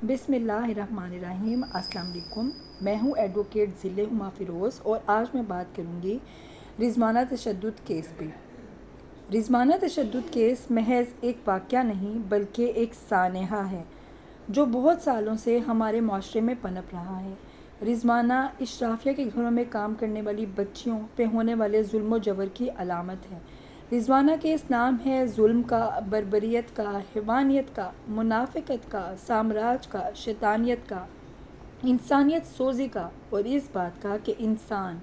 بسم اللہ الرحمن الرحیم۔ السلام علیکم۔ میں ہوں ایڈوکیٹ ذلِ ہما فیروز اور آج میں بات کروں گی رضوانہ تشدد کیس پہ۔ رضوانہ تشدد کیس محض ایک واقعہ نہیں بلکہ ایک سانحہ ہے جو بہت سالوں سے ہمارے معاشرے میں پنپ رہا ہے۔ رضوانہ اشرافیہ کے گھروں میں کام کرنے والی بچیوں پہ ہونے والے ظلم و جبر کی علامت ہے۔ رضوانہ کیس نام ہے ظلم کا، بربریت کا، حیوانیت کا، منافقت کا، سامراج کا، شیطانیت کا، انسانیت سوزی کا اور اس بات کا کہ انسان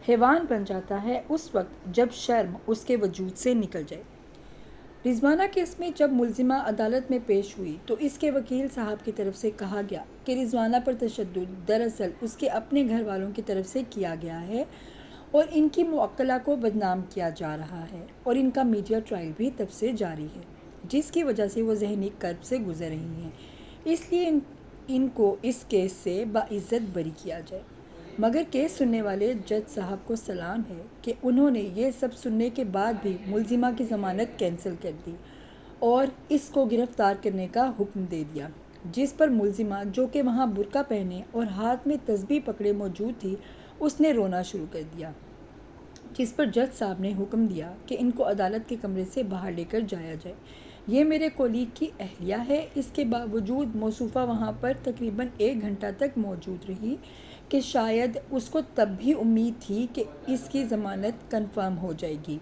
حیوان بن جاتا ہے اس وقت جب شرم اس کے وجود سے نکل جائے۔ رضوانہ کیس میں جب ملزمہ عدالت میں پیش ہوئی تو اس کے وکیل صاحب کی طرف سے کہا گیا کہ رضوانہ پر تشدد دراصل اس کے اپنے گھر والوں کی طرف سے کیا گیا ہے اور ان کی موکلہ کو بدنام کیا جا رہا ہے اور ان کا میڈیا ٹرائل بھی تب سے جاری ہے جس کی وجہ سے وہ ذہنی کرب سے گزر رہی ہیں، اس لیے ان کو اس کیس سے باعزت بری کیا جائے۔ مگر کیس سننے والے جج صاحب کو سلام ہے کہ انہوں نے یہ سب سننے کے بعد بھی ملزمہ کی ضمانت کینسل کر دی اور اس کو گرفتار کرنے کا حکم دے دیا، جس پر ملزمہ جو کہ وہاں برقع پہنے اور ہاتھ میں تسبیح پکڑے موجود تھی اس نے رونا شروع کر دیا، جس پر جج صاحب نے حکم دیا کہ ان کو عدالت کے کمرے سے باہر لے کر جایا جائے۔ یہ میرے کولیگ کی اہلیہ ہے۔ اس کے باوجود موصوفہ وہاں پر تقریباً 1 گھنٹہ تک موجود رہی کہ شاید اس کو تب بھی امید تھی کہ اس کی ضمانت کنفرم ہو جائے گی،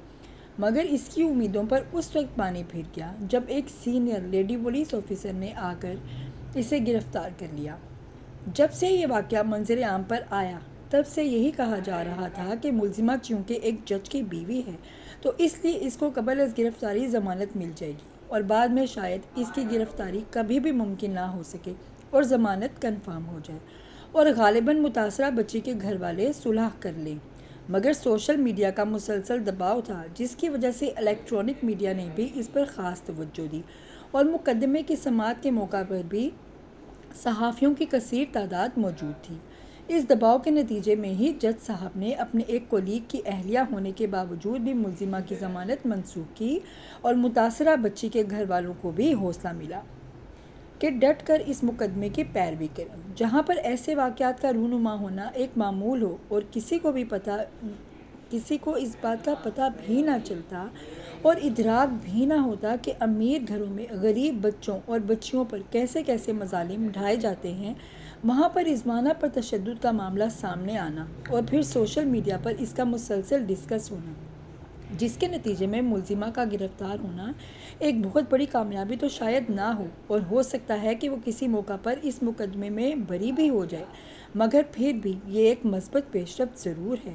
مگر اس کی امیدوں پر اس وقت پانی پھر گیا جب ایک سینئر لیڈی پولیس آفیسر نے آ کر اسے گرفتار کر لیا۔ جب سے یہ واقعہ منظر عام پر آیا تب سے یہی کہا جا رہا تھا کہ ملزمہ چونکہ ایک جج کی بیوی ہے تو اس لیے اس کو قبل از گرفتاری ضمانت مل جائے گی اور بعد میں شاید اس کی گرفتاری کبھی بھی ممکن نہ ہو سکے اور ضمانت کنفرم ہو جائے اور غالباً متاثرہ بچی کے گھر والے صلح کر لیں۔ مگر سوشل میڈیا کا مسلسل دباؤ تھا جس کی وجہ سے الیکٹرانک میڈیا نے بھی اس پر خاص توجہ دی اور مقدمے کی سماعت کے موقع پر بھی صحافیوں کی کثیر تعداد موجود تھی۔ اس دباؤ کے نتیجے میں ہی جج صاحب نے اپنے ایک کولیگ کی اہلیہ ہونے کے باوجود بھی ملزمہ کی ضمانت منسوخ کی اور متاثرہ بچی کے گھر والوں کو بھی حوصلہ ملا کہ ڈٹ کر اس مقدمے کی پیروی کریں، جہاں پر ایسے واقعات کا رونما ہونا ایک معمول ہو اور کسی کو اس بات کا پتہ بھی نہ چلتا اور ادراک بھی نہ ہوتا کہ امیر گھروں میں غریب بچوں اور بچیوں پر کیسے کیسے مظالم ڈھائے جاتے ہیں، وہاں پر رضوانہ پر تشدد کا معاملہ سامنے آنا اور پھر سوشل میڈیا پر اس کا مسلسل ڈسکس ہونا، جس کے نتیجے میں ملزمہ کا گرفتار ہونا ایک بہت بڑی کامیابی تو شاید نہ ہو اور ہو سکتا ہے کہ وہ کسی موقع پر اس مقدمے میں بری بھی ہو جائے، مگر پھر بھی یہ ایک مثبت پیش رفت ضرور ہے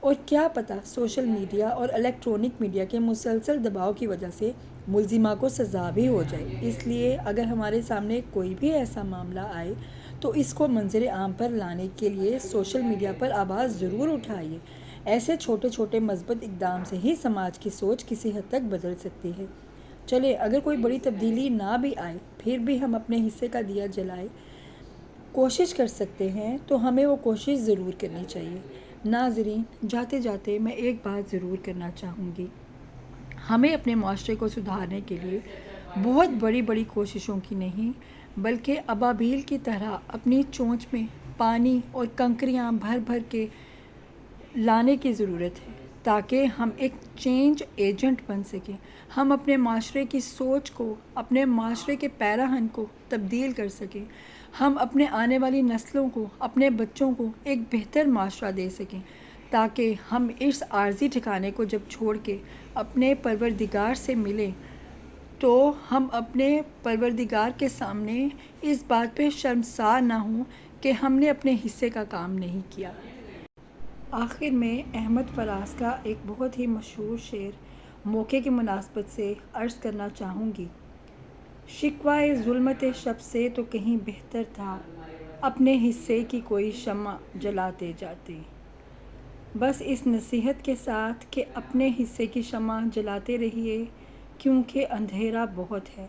اور کیا پتہ سوشل میڈیا اور الیکٹرانک میڈیا کے مسلسل دباؤ کی وجہ سے ملزمہ کو سزا بھی ہو جائے۔ اس لیے اگر ہمارے سامنے کوئی بھی ایسا معاملہ آئے تو اس کو منظر عام پر لانے کے لیے سوشل میڈیا پر آواز ضرور اٹھائیے۔ ایسے چھوٹے چھوٹے مثبت اقدام سے ہی سماج کی سوچ کسی حد تک بدل سکتی ہے۔ چلے اگر کوئی بڑی تبدیلی نہ بھی آئے پھر بھی ہم اپنے حصے کا دیا جلائے کوشش کر سکتے ہیں تو ہمیں وہ کوشش ضرور کرنی چاہیے۔ ناظرین، جاتے جاتے میں ایک بات ضرور کرنا چاہوں گی، ہمیں اپنے معاشرے کو سدھارنے کے لیے بہت بڑی بڑی کوششوں کی نہیں بلکہ ابابیل کی طرح اپنی چونچ میں پانی اور کنکریاں بھر بھر کے لانے کی ضرورت ہے تاکہ ہم ایک چینج ایجنٹ بن سکیں، ہم اپنے معاشرے کی سوچ کو، اپنے معاشرے کے پیراہن کو تبدیل کر سکیں، ہم اپنے آنے والی نسلوں کو، اپنے بچوں کو ایک بہتر معاشرہ دے سکیں تاکہ ہم اس عارضی ٹھکانے کو جب چھوڑ کے اپنے پروردگار سے ملیں تو ہم اپنے پروردگار کے سامنے اس بات پہ شرمسار نہ ہوں کہ ہم نے اپنے حصے کا کام نہیں کیا۔ آخر میں احمد فراز کا ایک بہت ہی مشہور شعر موقع کی مناسبت سے عرض کرنا چاہوں گی: شکوائے ظلمت شب سے تو کہیں بہتر تھا اپنے حصے کی کوئی شمع جلاتے جاتے۔ بس اس نصیحت کے ساتھ کہ اپنے حصے کی شمع جلاتے رہیے کیونکہ اندھیرا بہت ہے۔